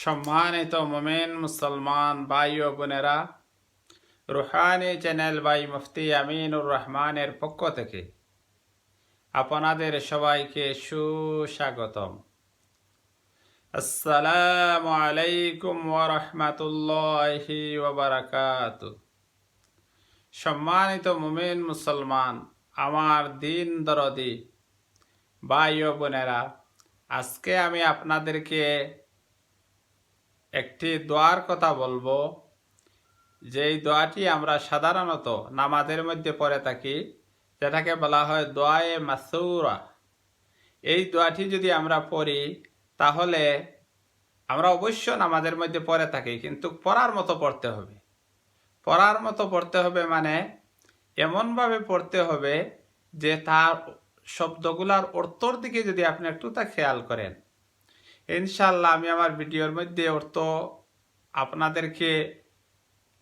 সম্মানিত মোমেন মুসলমান ভাই ও বোনেরা, রুহানি চ্যানেল বাই মুফতি আমিনুর রহমানের পক্ষ থেকে আপনাদের সবাইকে সুস্বাগতম। আসসালামু আলাইকুম ওয়া রাহমাতুল্লাহি ওয়া বারাকাতুহু। সম্মানিত মোমেন মুসলমান, আমার দিন দরদি ভাই ও বোনেরা, আজকে আমি আপনাদেরকে একটি দোয়ার কথা বলবো, যেই দোয়াটি আমরা সাধারণত নামাজের মধ্যে পড়ে থাকি, যেটাকে বলা হয় দোয়ায়ে মাসুরা। এই দোয়াটি যদি আমরা পড়ি তাহলে আমরা অবশ্য নামাজের মধ্যে পড়ে থাকি, কিন্তু পড়ার মতো পড়তে হবে। পড়ার মতো পড়তে হবে মানে এমনভাবে পড়তে হবে যে তার শব্দগুলার অর্থর দিকে যদি আপনি একটু তা খেয়াল করেন, ইনশাল্লাহ আমি আমার ভিডিওর মধ্যে অর্থ আপনাদেরকে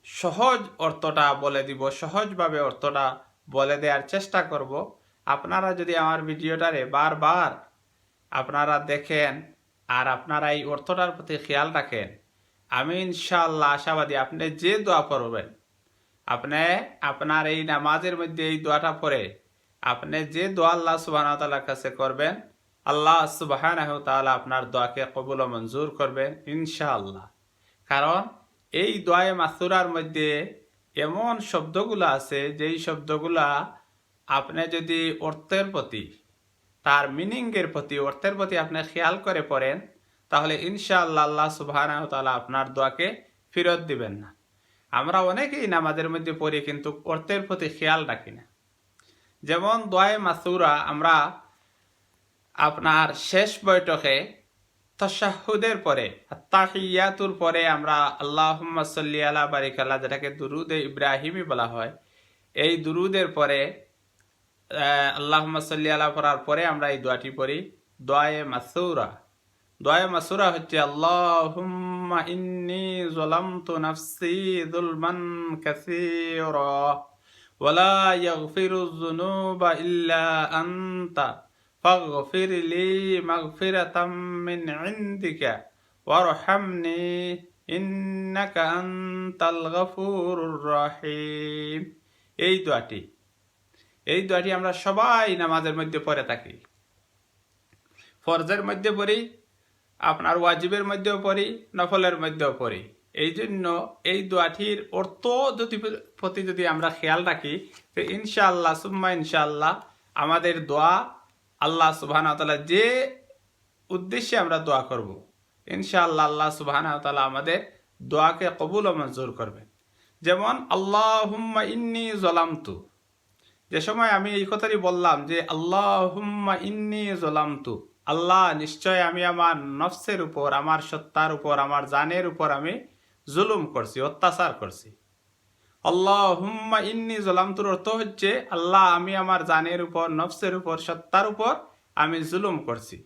সহজ অর্থটা বলে দিব, সহজভাবে অর্থটা বলে দেওয়ার চেষ্টা করব। আপনারা যদি আমার ভিডিওটারে বারবার আপনারা দেখেন আর আপনারা এই অর্থটার প্রতি খেয়াল রাখেন, আমি ইনশাআল্লাহ আশাবাদী আপনি যে দোয়া পড়বেন, আপনি আপনার এই নামাজের মধ্যে এই দোয়াটা পড়ে আপনি যে দোয়া আল্লাহ সুবহানাহু ওয়া তাআলার কাছে করবেন, আল্লাহ সুবহানাহু ওয়া তাআলা আপনার দোয়াকে কবুল ও মঞ্জুর করবেন ইনশাআল্লাহ। কারণ এই দোয়ায়ে মাসুরার মধ্যে এমন শব্দগুলো আছে যেই শব্দগুলা আপনি যদি অর্থের প্রতি, তার মিনিংয়ের প্রতি, অর্থের প্রতি আপনি খেয়াল করে পড়েন, তাহলে ইনশাআল্লাহ আল্লাহ সুবহানাহু ওয়া তাআলা আপনার দোয়াকে ফেরত দিবেন না। আমরা অনেকেই নামাজের মধ্যে পড়ি কিন্তু অর্থের প্রতি খেয়াল রাখি না। যেমন দোয়ায়ে মাসুরা আমরা আপনার শেষ বৈঠকে তাশাহুদের পরে, আত্তাহিয়াতুর পরে আমরা আল্লাহুম্মা সাল্লি আলা বারিক আলা, যেটাকে দুরুদে ইব্রাহিমি বলা হয়, এই দুরুদের পরে আল্লাহুম্মা সাল্লি আলা পড়ার পরে আমরা এই দোয়াটি পড়ি, দোয়ায়ে মাসুরা। দোয়ায়ে মাসুরা হচ্ছে আল্লাহুম্মা ইন্নী যালামতু নাফসি যুলমান কাসীরা ওয়া লা ইয়াগফিরুয যুনুবা ইল্লা আনতা ফাগফির লি মাগফিরাতাম মিন ইনদিকা ওয়ারহামনি ইন্নাকা আনতাল গফুরুর রহিম। এই দোয়াটি আমরা সবাই নামাজের মধ্যে পড়ে থাকি। ফরজের মধ্যে পড়ি, আপনার ওয়াজিবের মধ্যেও পড়ি, নফলের মধ্যেও পড়ি। এই জন্য এই দোয়াটির অর্থ প্রতি যদি আমরা খেয়াল রাখি, তো ইনশাআল্লাহ সুম্মা ইনশাআল্লাহ আমাদের দোয়া আল্লাহ সুবহানাহু ওয়া তাআলা যে উদ্দেশ্যে আমরা দোয়া করব, ইনশাআল্লাহ আল্লাহ সুবহানাহু ওয়া তাআলা আমাদের দোয়াকে কবুল ও মঞ্জুর করবেন। যেমন আল্লাহুম্মা ইন্নী যালামতু, যে সময় আমি এই কথাটি বললাম যে আল্লাহুম্মা ইন্নী যালামতু, আল্লাহ নিশ্চয় আমি আমার নফসের উপর, আমার সত্তার উপর, আমার জানের উপর আমি জুলুম করছি, অত্যাচার করছি। আল্লাহুম্মা ইন্নী যালামতুর অর্থ হচ্ছে আল্লাহ আমি আমার জানের উপর, নফসের উপর, সত্তার উপর আমি জুলুম করছি।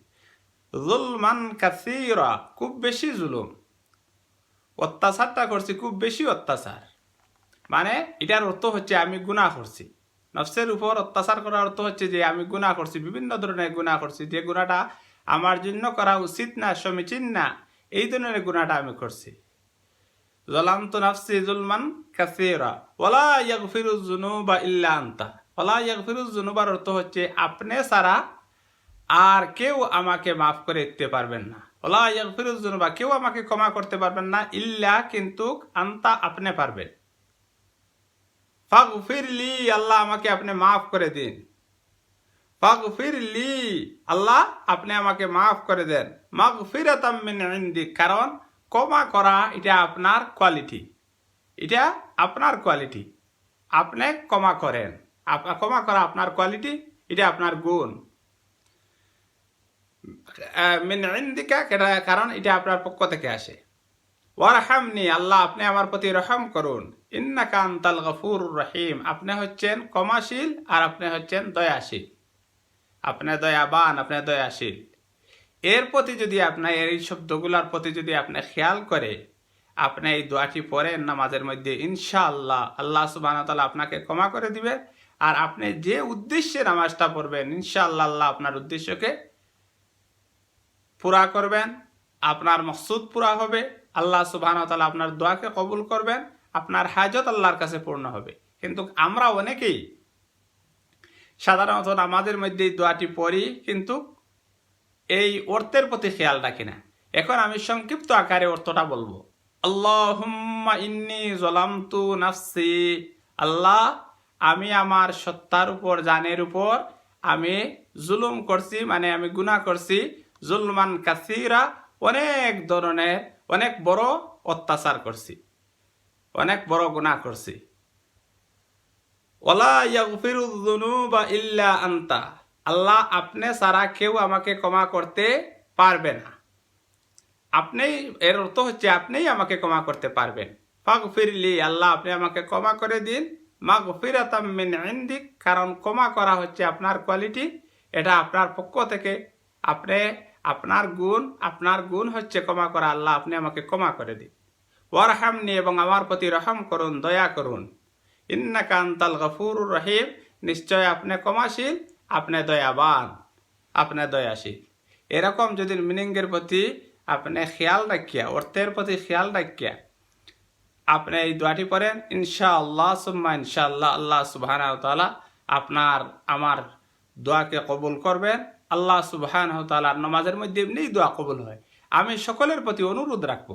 যুলমান কাসীরা, খুব বেশি জুলুম, অত্যাচারটা করছি খুব বেশি অত্যাচার। মানে এটার অর্থ হচ্ছে আমি গুনাহ করছি। নফসের উপর অত্যাচার করার অর্থ হচ্ছে যে আমি গুনাহ করছি, বিভিন্ন ধরনের গুনাহ করছি, যে গুনাহটা আমার জন্য করা উচিত না, সমীচীন না, এই ধরনের গুনাহটা আমি করছি। যালামতু নাফসি যুলমান কাসীরা ওয়া লা ইয়াগফিরুয যুনুবা ইল্লা আনতা। ওয়া লা ইয়াগফিরুয যুনুবার অর্থ হচ্ছে আপনি ছাড়া আর কেউ আমাকে মাফ করে দিতে পারবেন না। ওয়া লা ইয়াগফিরুয যুনুবা, কেউ আমাকে ক্ষমা করতে পারবেন না, ইল্লা কিন্তু আনতা, আপনি পারবেন। ফাগফিরলি, আল্লাহ আমাকে আপনি মাফ করে দিন। ফাগফিরলি, আল্লাহ আপনি আমাকে মাফ করে দেন। মাগফিরাতাম মিন ইনদিক, কারণ ক্ষমা করা এটা আপনার কোয়ালিটি, এটা আপনার কোয়ালিটি, আপনি ক্ষমা করেন, ক্ষমা করা আপনার কোয়ালিটি, এটা আপনার গুণ। মিন ইনদিকা, কারণ এটা আপনার পক্ষ থেকে আসে। ওয়ারহামনি, আল্লাহ আপনি আমার প্রতি রহম করুন। ইন্নাকা আনতাল গফুরুর রহিম, আপনি হচ্ছেন ক্ষমাশীল আর আপনি হচ্ছেন দয়াশীল, আপনি দয়াবান, আপনি দয়াশীল। এর প্রতি যদি আপনার এই শব্দগুলোর প্রতি যদি আপনি খেয়াল করে আপনি এই দোয়াটি পড়েন নামাজের মধ্যে, ইনশাআল্লাহ আল্লাহ সুবহানাহু ওয়া তাআলা আপনাকে ক্ষমা করে দিবে। আর আপনি যে উদ্দেশ্যে নামাজটা পড়বেন, ইনশাআল্লাহ আল্লাহ আপনার উদ্দেশ্যকে পুরা করবেন। আপনার মকসুদ পুরা হবে, আল্লাহ সুবহানাহু ওয়া তাআলা আপনার দোয়াকে কবুল করবেন, আপনার হাজত আল্লাহর কাছে পূর্ণ হবে। কিন্তু আমরা অনেকেই সাধারণত আমাদের মধ্যে এই দোয়াটি পড়ি, কিন্তু এই অর্থের প্রতি খেয়াল রাখি না। এখন আমি সংক্ষিপ্ত আকারে অর্থটা বলবো। আল্লাহুম্মা ইন্নী যালামতু নাফসি, আল্লাহ আমি আমার সত্তার উপর, জানের উপর আমি জুলুম করছি, মানে আমি গুনাহ করছি। জুলমান কাসীরা, অনেক ধরনের, অনেক বড় অত্যাচার করছি, অনেক বড় গুনাহ করছি। ওয়ালা ইয়াগফিরুয যুনুবা ইল্লা আনতা, আল্লাহ আপনি ছাড়া কেউ আমাকে ক্ষমা করতে পারবে না। আপনি, এর অর্থ হচ্ছে আপনিই আমাকে ক্ষমা করতে পারবেন। ফাগফিরলি, আল্লাহ আপনি আমাকে ক্ষমা করে দিন। মাগফিরাতাম মিন ইনদিক, কারণ ক্ষমা করা হচ্ছে আপনার কোয়ালিটি, এটা আপনার পক্ষ থেকে। আপনি, আপনার গুণ হচ্ছে ক্ষমা করা। আল্লাহ আপনি আমাকে ক্ষমা করে দিন। ওয়ারহামনি, এবং আমার প্রতি রহম করুন, দয়া করুন। ইন্নাকা আনতাল গফুরুর রহিম, নিশ্চয় আপনি ক্ষমাশীল, আপনি দয়াবান, আপনি দয়াশীল। এরকম যদি মিনিংয়ের প্রতি আপনি খেয়াল রাখিয়া, অর্থের প্রতি খেয়াল রাখিয়া আপনি এই দোয়াটি পড়েন, ইনশাআল্লাহ সুম্মা ইনশাআল্লাহ, আল্লাহ সুবহানাহু ওয়া তাআলা আপনার আমার দোয়াকে কবুল করবেন। আল্লাহ সুবহানাহু ওয়া তাআলা নামাজের মধ্যে এমনিই দোয়া কবুল হয়। আমি সকলের প্রতি অনুরোধ রাখবো,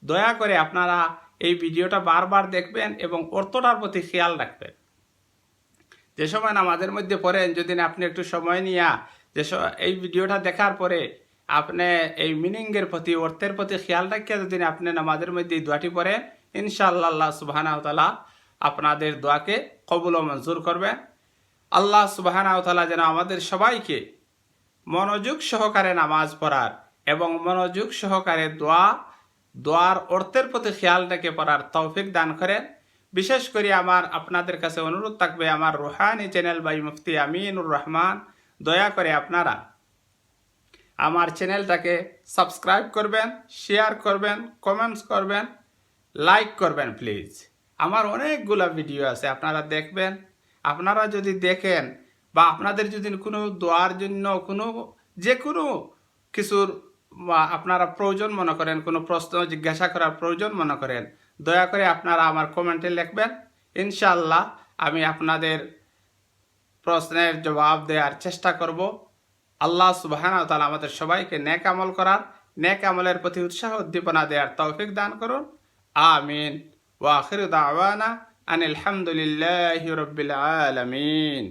দয়া করে আপনারা এই ভিডিওটা বারবার দেখবেন এবং অর্থটার প্রতি খেয়াল রাখবেন। যে সময় নামাজের মধ্যে পড়েন, যদি আপনি একটু সময় নিয়ে এই ভিডিওটা দেখার পরে আপনি এই মিনিংয়ের প্রতি, অর্থের প্রতি খেয়াল রাখিয়া যদি আপনি নামাজের মধ্যে এই দোয়াটি পড়েন, ইনশাআল্লাহ আল্লাহ সুবহানাহু ওয়া তাআলা আপনাদের দোয়াকে কবুল ও মঞ্জুর করবেন। আল্লাহ সুবহানাহু ওয়া তাআলা যেন আমাদের সবাইকে মনোযোগ সহকারে নামাজ পড়ার এবং মনোযোগ সহকারে দোয়ার অর্থের প্রতি খেয়াল রেখে পড়ার তৌফিক দান করেন। বিশেষ করে আপনাদের কাছে অনুরোধ থাকবে, আমার রুহানি চ্যানেল বাই মুফতি আমিনুর রহমান, দয়া করে আপনারা আমার চ্যানেলটাকে সাবস্ক্রাইব করবেন, শেয়ার করবেন, কমেন্টস করবেন, লাইক করবেন প্লিজ। আমার অনেকগুলো ভিডিও আছে, আপনারা দেখবেন। আপনারা যদি দেখেন বা আপনাদের যদি কোনো দোয়ার জন্য যে কোনো কিছুর আপনারা প্রয়োজন মনে করেন, কোনো প্রশ্ন জিজ্ঞাসা করার প্রয়োজন মনে করেন, দয়া করে আপনারা আমার কমেন্টে লিখবেন। ইনশাআল্লাহ আমি আপনাদের প্রশ্নের জবাব দেওয়ার চেষ্টা করব। আল্লাহ সুবহানাহু ওয়া তাআলা আমাদের সবাইকে নেক আমল করার, নেক আমলের প্রতি উৎসাহ উদ্দীপনা দেওয়ার তৌফিক দান করুন। আমিন। ওয়া আখিরু দাওয়ানা আনিল হামদুলিল্লাহি রাব্বিল আলামিন।